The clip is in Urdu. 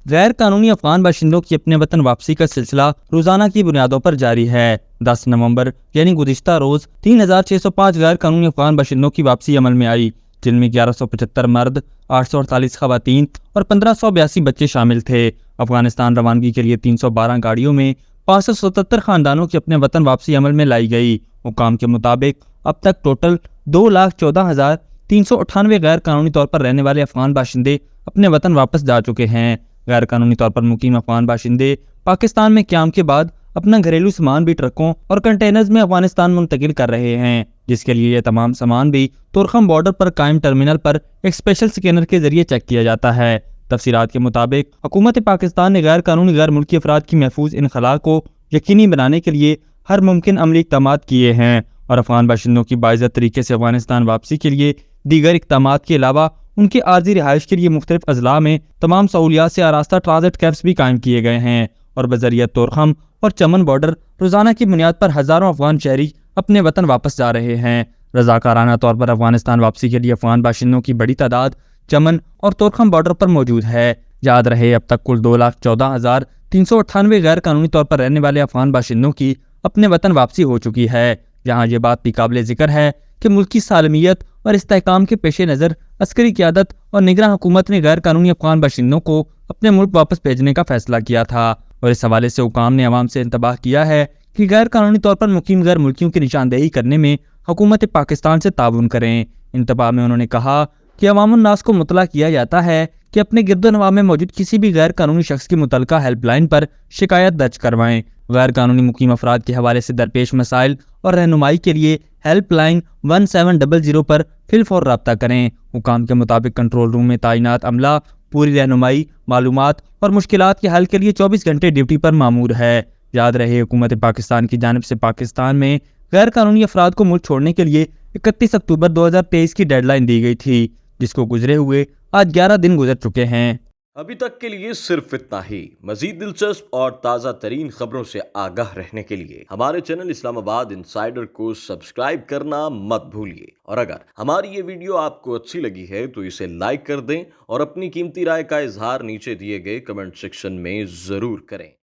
غیر قانونی افغان باشندوں کی اپنے وطن واپسی کا سلسلہ روزانہ کی بنیادوں پر جاری ہے۔ 10 نومبر یعنی گزشتہ روز 3605 غیر قانونی افغان باشندوں کی واپسی عمل میں آئی، جن میں 1175 مرد، 848 خواتین اور 1582 بچے شامل تھے۔ افغانستان روانگی کے لیے 312 گاڑیوں میں 577 خاندانوں کی اپنے وطن واپسی عمل میں لائی گئی۔ حکام کے مطابق اب تک ٹوٹل 2,14,398 غیر قانونی طور پر رہنے والے افغان باشندے اپنے وطن واپس جا چکے ہیں۔ غیر قانونی طور پر مقیم افغان باشندے پاکستان میں قیام کے بعد اپنا گھریلو سامان بھی ٹرکوں اور کنٹینرز میں افغانستان منتقل کر رہے ہیں، جس کے لیے یہ تمام سامان بھی تورخم بارڈر پر قائم ٹرمینل پر ایک اسپیشل سکینر کے ذریعے چیک کیا جاتا ہے۔ تفصیلات کے مطابق حکومت پاکستان نے غیر قانونی غیر ملکی افراد کی محفوظ انخلاء کو یقینی بنانے کے لیے ہر ممکن عملی اقدامات کیے ہیں اور افغان باشندوں کی باعزت طریقے سے افغانستان واپسی کے لیے دیگر اقدامات کے علاوہ ان کی عارضی رہائش کے لیے مختلف اضلاع میں تمام سہولیات سے آراستہ ٹرانزٹ کیمپس بھی قائم کیے گئے ہیں اور بذریعہ تورخم اور چمن بارڈر روزانہ کی بنیاد پر ہزاروں افغان شہری اپنے وطن واپس جا رہے ہیں۔ رضاکارانہ طور پر افغانستان واپسی کے لیے افغان باشندوں کی بڑی تعداد چمن اور تورخم بارڈر پر موجود ہے۔ یاد رہے اب تک کل 2,14,398 غیر قانونی طور پر رہنے والے افغان باشندوں کی اپنے وطن واپسی ہو چکی ہے۔ یہاں یہ بات بھی قابل ذکر ہے کہ ملکی سالمیت اور استحکام کے پیش نظر عسکری قیادت اور نگراں حکومت نے غیر قانونی افغان باشندوں کو اپنے ملک واپس بھیجنے کا فیصلہ کیا تھا اور اس حوالے سے حکام نے عوام سے انتباہ کیا ہے کہ غیر قانونی طور پر مقیم غیر ملکیوں کی نشاندہی کرنے میں حکومت پاکستان سے تعاون کریں۔ انتباہ میں انہوں نے کہا کہ عوام الناس کو مطلع کیا جاتا ہے کہ اپنے گرد و نواح میں موجود کسی بھی غیر قانونی شخص کی متعلقہ ہیلپ لائن پر شکایت درج کروائیں۔ غیر قانونی مقیم افراد کے حوالے سے درپیش مسائل اور رہنمائی کے لیے ہیلپ لائن 1700 پر فی الفور رابطہ کریں۔ حکام کے مطابق کنٹرول روم میں تعینات عملہ پوری رہنمائی، معلومات اور مشکلات کے حل کے لیے 24 گھنٹے ڈیوٹی پر مامور ہے۔ یاد رہے حکومت پاکستان کی جانب سے پاکستان میں غیر قانونی افراد کو ملک چھوڑنے کے لیے 31 اکتوبر 2023 کی ڈیڈ لائن دی گئی تھی، جس کو گزرے ہوئے آج 11 دن گزر چکے ہیں۔ ابھی تک کے لیے صرف اتنا ہی۔ مزید دلچسپ اور تازہ ترین خبروں سے آگاہ رہنے کے لیے ہمارے چینل اسلام آباد انسائیڈر کو سبسکرائب کرنا مت بھولیے، اور اگر ہماری یہ ویڈیو آپ کو اچھی لگی ہے تو اسے لائک کر دیں اور اپنی قیمتی رائے کا اظہار نیچے دیے گئے کمنٹ سیکشن میں ضرور کریں۔